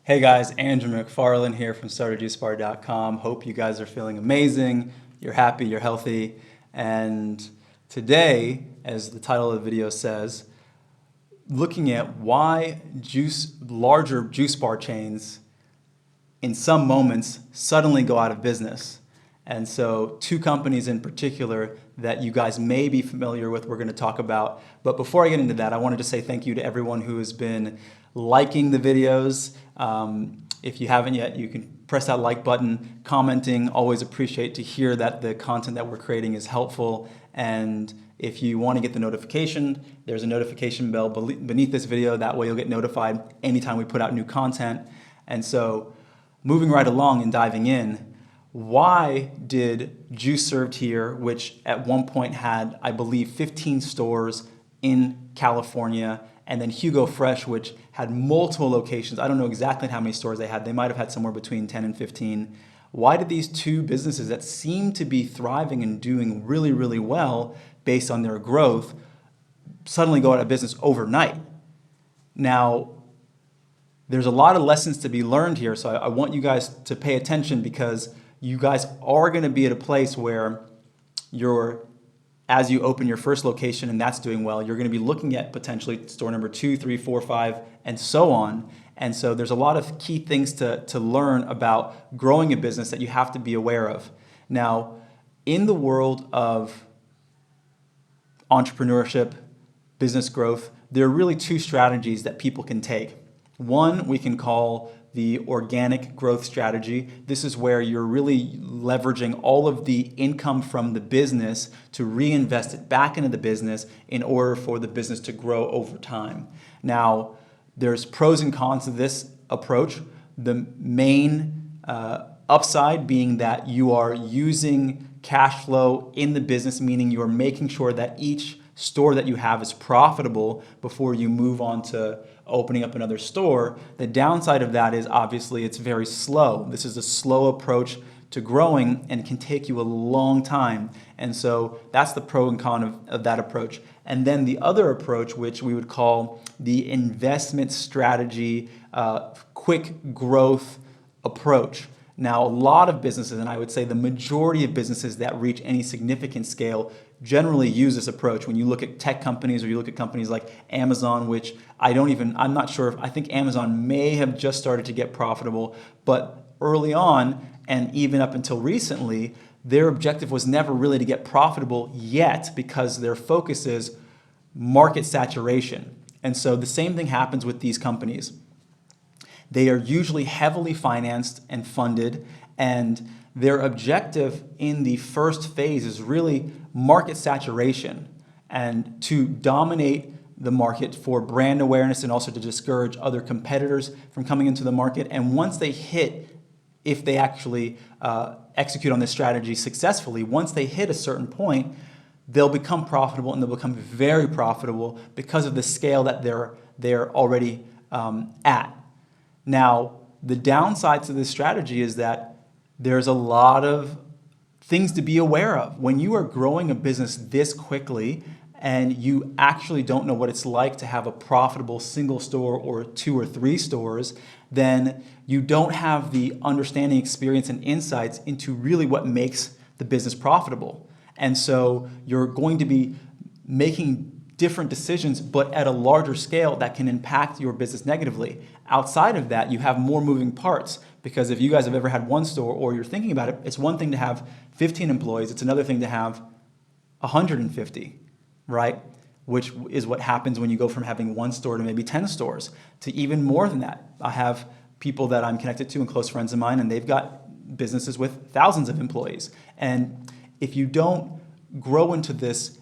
Hey guys, Andrew McFarland here from StartAJuiceBar.com. Hope you guys are feeling amazing, you're happy, you're healthy. And today, as the title of the video says, looking at why larger juice bar chains in some moments suddenly go out of business. And so two companies in particular that you guys may be familiar with, we're going to talk about. But before I get into that, I wanted to say thank you to everyone who has been liking the videos. If you haven't yet, you can press that like button, commenting. Always appreciate to hear that the content that we're creating is helpful. And if you want to get the notification, there's a notification bell beneath this video. That way you'll get notified anytime we put out new content. And so moving right along and diving in, why did Juice Served Here, which at one point had, I believe, 15 stores in California, and then Hugo Fresh, which had multiple locations. I don't know exactly how many stores they had. They might have had somewhere between 10 and 15. Why did these two businesses that seem to be thriving and doing really, really well based on their growth suddenly go out of business overnight? Now, there's a lot of lessons to be learned here, so I want you guys to pay attention because you guys are going to be at a place where as you open your first location and that's doing well, you're going to be looking at potentially store number 2, 3, 4, 5, and so on. And so there's a lot of key things to learn about growing a business that you have to be aware of. Now, in the world of entrepreneurship, business growth, there are really two strategies that people can take. One we can call the organic growth strategy. This is where you're really leveraging all of the income from the business to reinvest it back into the business in order for the business to grow over time. Now, there's pros and cons to this approach. The main upside being that you are using cash flow in the business, meaning you are making sure that each store that you have is profitable before you move on to opening up another store. The downside of that is obviously it's very slow. This is a slow approach to growing and can take you a long time. And so that's the pro and con of that approach. And then the other approach, which we would call the investment strategy, quick growth approach. Now, a lot of businesses, and I would say the majority of businesses that reach any significant scale generally use this approach. When you look at tech companies or you look at companies like Amazon, which I'm not sure, I think Amazon may have just started to get profitable, but early on, and even up until recently, their objective was never really to get profitable yet because their focus is market saturation. And so the same thing happens with these companies. They are usually heavily financed and funded, and their objective in the first phase is really market saturation and to dominate the market for brand awareness and also to discourage other competitors from coming into the market. And once they hit, if they actually execute on this strategy successfully, once they hit a certain point, they'll become profitable, and they'll become very profitable because of the scale that they're already at. Now, the downside to this strategy is that there's a lot of things to be aware of. When you are growing a business this quickly and you actually don't know what it's like to have a profitable single store or 2 or 3 stores, then you don't have the understanding, experience, and insights into really what makes the business profitable. And so you're going to be making different decisions, but at a larger scale that can impact your business negatively. Outside of that, you have more moving parts, because if you guys have ever had one store or you're thinking about it, it's one thing to have 15 employees, it's another thing to have 150, right? Which is what happens when you go from having one store to maybe 10 stores to even more than that. I have people that I'm connected to and close friends of mine, and they've got businesses with thousands of employees. And if you don't grow into this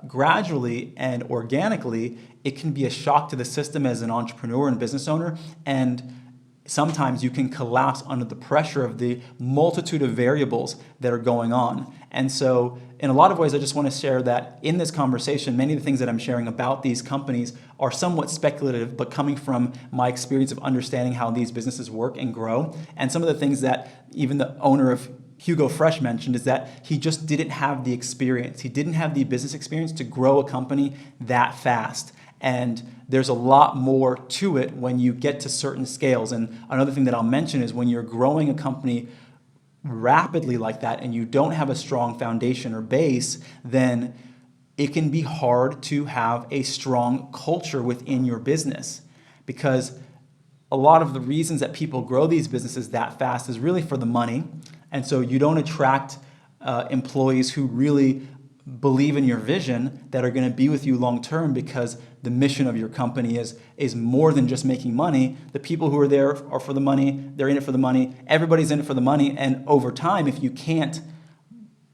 gradually and organically, it can be a shock to the system as an entrepreneur and business owner, and sometimes you can collapse under the pressure of the multitude of variables that are going on. And so in a lot of ways, I just want to share that in this conversation, many of the things that I'm sharing about these companies are somewhat speculative, but coming from my experience of understanding how these businesses work and grow. And some of the things that even the owner of Hugo Fresh mentioned is that he just didn't have the experience. He didn't have the business experience to grow a company that fast. And there's a lot more to it when you get to certain scales. And another thing that I'll mention is when you're growing a company rapidly like that and you don't have a strong foundation or base, then it can be hard to have a strong culture within your business, because a lot of the reasons that people grow these businesses that fast is really for the money. And so you don't attract employees who really believe in your vision, that are going to be with you long term, because the mission of your company is more than just making money. The people who are there are for the money. They're in it for the money. Everybody's in it for the money. And over time, if you can't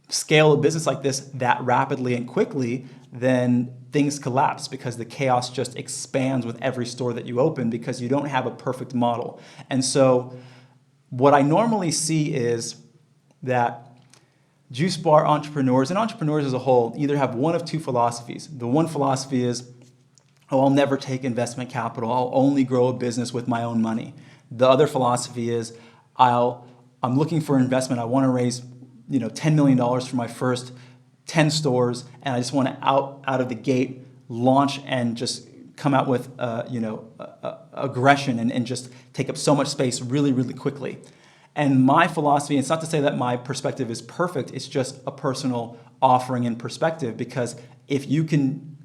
scale a business like this that rapidly and quickly, then things collapse, because the chaos just expands with every store that you open, because you don't have a perfect model. And so what I normally see is that juice bar entrepreneurs and entrepreneurs as a whole either have one of two philosophies. The one philosophy is, oh, I'll never take investment capital. I'll only grow a business with my own money. The other philosophy is, I'm looking for investment. I want to raise $10 million for my first 10 stores, and I just want to out of the gate launch and just come out with aggression and just take up so much space really, really quickly. And my philosophy, it's not to say that my perspective is perfect, it's just a personal offering and perspective, because if you can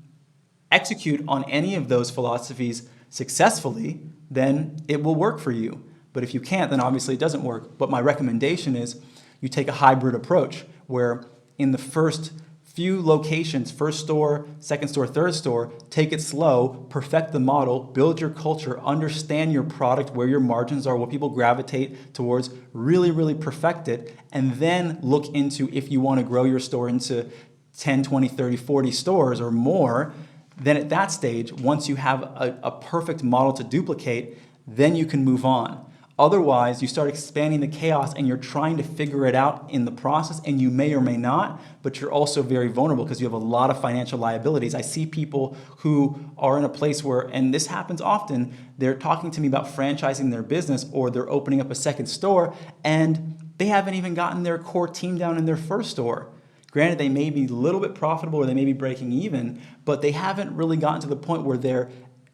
execute on any of those philosophies successfully, then it will work for you. But if you can't, then obviously it doesn't work. But my recommendation is you take a hybrid approach, where in the first few locations, first store, second store, third store, take it slow, perfect the model, build your culture, understand your product, where your margins are, what people gravitate towards, really, really perfect it, and then look into, if you want to grow your store into 10, 20, 30, 40 stores or more, then at that stage, once you have a perfect model to duplicate, then you can move on. Otherwise, you start expanding the chaos and you're trying to figure it out in the process, and you may or may not, but you're also very vulnerable because you have a lot of financial liabilities. I see people who are in a place where, and this happens often, they're talking to me about franchising their business, or they're opening up a second store, and they haven't even gotten their core team down in their first store. Granted, they may be a little bit profitable or they may be breaking even, but they haven't really gotten to the point where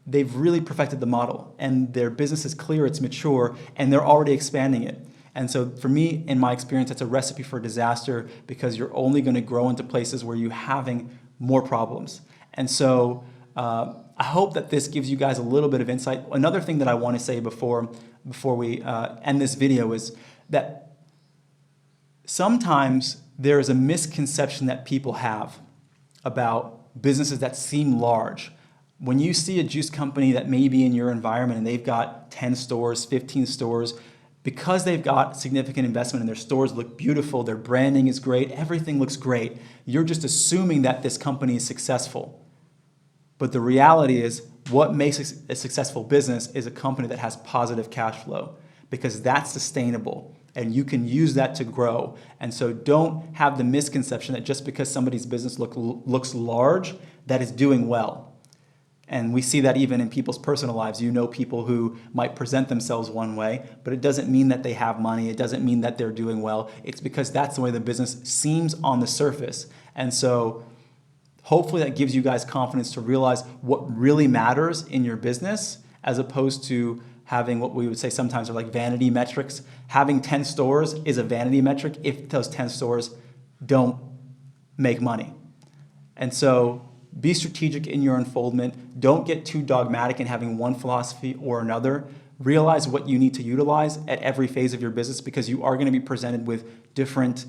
they've really perfected the model and their business is clear, it's mature, and they're already expanding it. And so for me, in my experience, that's a recipe for disaster, because you're only going to grow into places where you're having more problems. And so I hope that this gives you guys a little bit of insight. Another thing that I want to say before we end this video is that sometimes there is a misconception that people have about businesses that seem large. When you see a juice company that may be in your environment and they've got 10 stores, 15 stores, because they've got significant investment and their stores look beautiful, their branding is great, everything looks great, you're just assuming that this company is successful. But the reality is, what makes a successful business is a company that has positive cash flow, because that's sustainable and you can use that to grow. And so don't have the misconception that just because somebody's business looks large, that it's doing well. And we see that even in people's personal lives. You know people who might present themselves one way, but it doesn't mean that they have money. It doesn't mean that they're doing well. It's because that's the way the business seems on the surface. And so hopefully that gives you guys confidence to realize what really matters in your business, as opposed to having what we would say sometimes are like vanity metrics. Having 10 stores is a vanity metric if those 10 stores don't make money. And so be strategic in your unfoldment. Don't get too dogmatic in having one philosophy or another. Realize what you need to utilize at every phase of your business, because you are going to be presented with different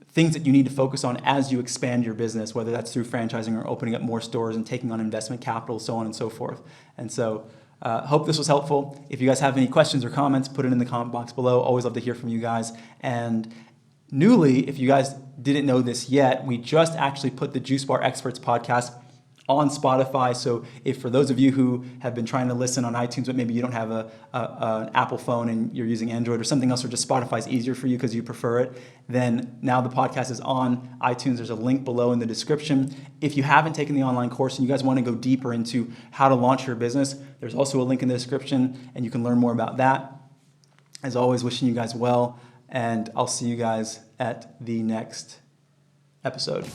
things that you need to focus on as you expand your business, whether that's through franchising or opening up more stores and taking on investment capital, so on and so forth. And so hope this was helpful. If you guys have any questions or comments, put it in the comment box below. Always love to hear from you guys. And newly, if you guys didn't know this yet, we just actually put the Juice Bar Experts podcast on Spotify. So if for those of you who have been trying to listen on iTunes, but maybe you don't have an Apple phone and you're using Android or something else, or just Spotify is easier for you because you prefer it, then now the podcast is on iTunes. There's a link below in the description. If you haven't taken the online course and you guys want to go deeper into how to launch your business, there's also a link in the description and you can learn more about that. As always, wishing you guys well, and I'll see you guys at the next episode.